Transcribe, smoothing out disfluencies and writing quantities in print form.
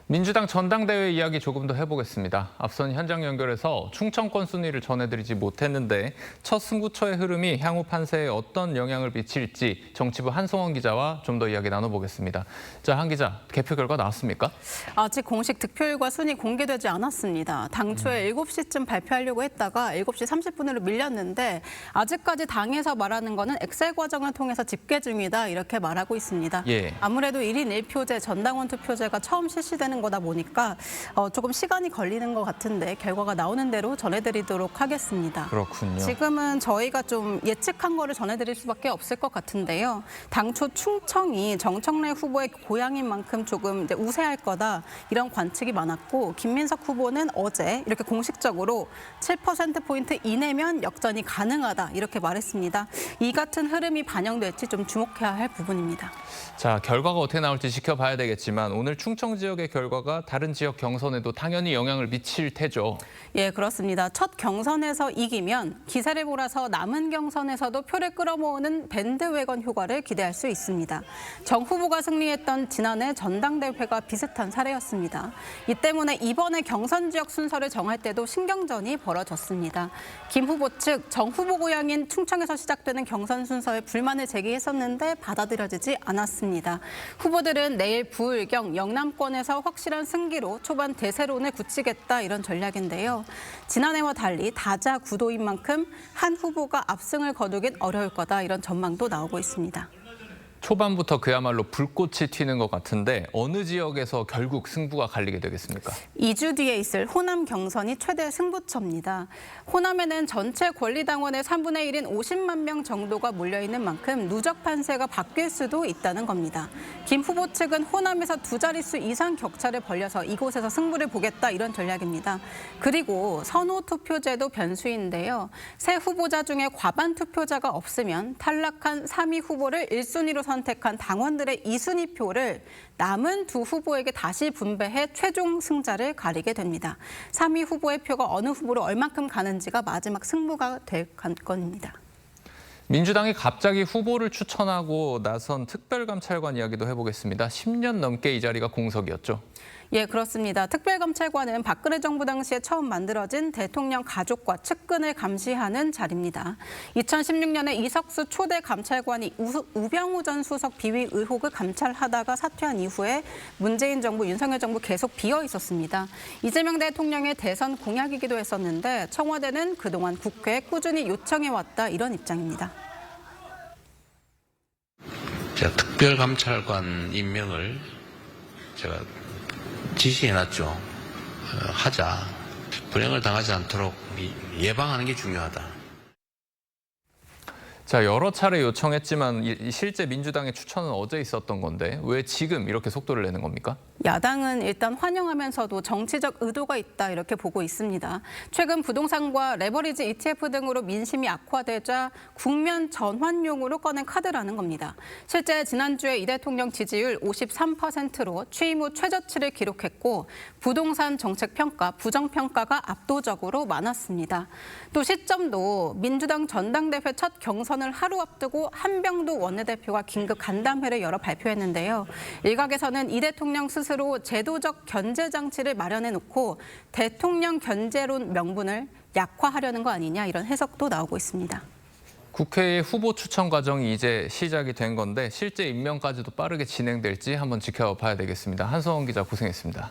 민주당 전당대회 이야기 조금 더 해보겠습니다. 앞선 현장 연결해서 충청권 순위를 전해드리지 못했는데 첫 승부처의 흐름이 향후 판세에 어떤 영향을 미칠지 정치부 한송원 기자와 좀 더 이야기 나눠보겠습니다. 자, 한 기자, 개표 결과 나왔습니까? 아직 공식 득표율과 순위 공개되지 않았습니다. 당초에 7시쯤 발표하려고 했다가 7시 30분으로 밀렸는데 아직까지 당에서 말하는 거는 엑셀 과정을 통해서 집계 중이다 이렇게 말하고 있습니다. 예. 아무래도 1인 1표제 전당원 투표제가 처음 실시되는 거다 보니까 조금 시간이 걸리는 것 같은데 결과가 나오는 대로 전해드리도록 하겠습니다. 그렇군요. 지금은 저희가 좀 예측한 거를 전해드릴 수밖에 없을 것 같은데요. 당초 충청이 정청래 후보의 고향인 만큼 조금 이제 우세할 거다 이런 관측이 많았고 김민석 후보는 어제 이렇게 공식적으로 7%포인트 이내면 역전이 가능하다 이렇게 말했습니다. 이 같은 흐름이 반영될지 좀 주목해야 할 부분입니다. 자, 결과가 어떻게 나올지 지켜봐야 되겠지만 오늘 충청 지역의 결과가 다른 지역 경선에도 당연히 영향을 미칠 테죠. 예, 그렇습니다. 첫 경선에서 이기면 기세를 몰아서 남은 경선에서도 표를 끌어모으는 밴드웨건 효과를 기대할 수 있습니다. 정 후보가 승리했던 지난해 전당대회가 비슷한 사례였습니다. 이 때문에 이번에 경선 지역 순서를 정할 때도 신경전이 벌어졌습니다. 김 후보 측 정 후보 고향인 충청에서 시작되는 경선 순서에 불만을 제기했었는데 받아들여지지 않았습니다. 후보들은 내일 부울경, 영남권에서 확실한 승기로 초반 대세론을 굳히겠다 이런 전략인데요. 지난해와 달리 다자구도인 만큼 한 후보가 압승을 거두긴 어려울 거다 이런 전망도 나오고 있습니다. 초반부터 그야말로 불꽃이 튀는 것 같은데 어느 지역에서 결국 승부가 갈리게 되겠습니까? 2주 뒤에 있을 호남 경선이 최대 승부처입니다. 호남에는 전체 권리당원의 3분의 1인 50만 명 정도가 몰려있는 만큼 누적 판세가 바뀔 수도 있다는 겁니다. 김 후보 측은 호남에서 두 자릿수 이상 격차를 벌려서 이곳에서 승부를 보겠다 이런 전략입니다. 그리고 선호 투표제도 변수인데요. 새 후보자 중에 과반 투표자가 없으면 탈락한 3위 후보를 1순위로 선택한 당원들의 2순위 표를 남은 두 후보에게 다시 분배해 최종 승자를 가리게 됩니다. 3위 후보의 표가 어느 후보로 얼만큼 가는지가 마지막 승부가 될 관건입니다. 민주당이 갑자기 후보를 추천하고 나선 특별감찰관 이야기도 해보겠습니다. 10년 넘게 이 자리가 공석이었죠. 예, 그렇습니다. 특별감찰관은 박근혜 정부 당시에 처음 만들어진 대통령 가족과 측근을 감시하는 자리입니다. 2016년에 이석수 초대 감찰관이 우병우 전 수석 비위 의혹을 감찰하다가 사퇴한 이후에 문재인 정부, 윤석열 정부 계속 비어 있었습니다. 이재명 대통령의 대선 공약이기도 했었는데 청와대는 그동안 국회에 꾸준히 요청해왔다 이런 입장입니다. 제가 특별감찰관 임명을 제가 지시해놨죠. 하자. 불행을 당하지 않도록 예방하는 게 중요하다. 자, 여러 차례 요청했지만 실제 민주당의 추천은 어제 있었던 건데 왜 지금 이렇게 속도를 내는 겁니까? 야당은 일단 환영하면서도 정치적 의도가 있다 이렇게 보고 있습니다. 최근 부동산과 레버리지 ETF 등으로 민심이 악화되자 국면 전환용으로 꺼낸 카드라는 겁니다. 실제 지난주에 이 대통령 지지율 53%로 취임 후 최저치를 기록했고 부동산 정책 평가, 부정평가가 압도적으로 많았습니다. 또 시점도 민주당 전당대회 첫 경선을 하루 앞두고 한병도 원내대표가 긴급 간담회를 열어 발표했는데요. 일각에서는 이 대통령 스스로 제도적 견제 장치를 마련해 놓고 대통령 견제론 명분을 약화하려는 거 아니냐 이런 해석도 나오고 있습니다. 국회의 후보 추천 과정이 이제 시작이 된 건데 실제 임명까지도 빠르게 진행될지 한번 지켜봐야 되겠습니다. 한성원 기자 고생했습니다.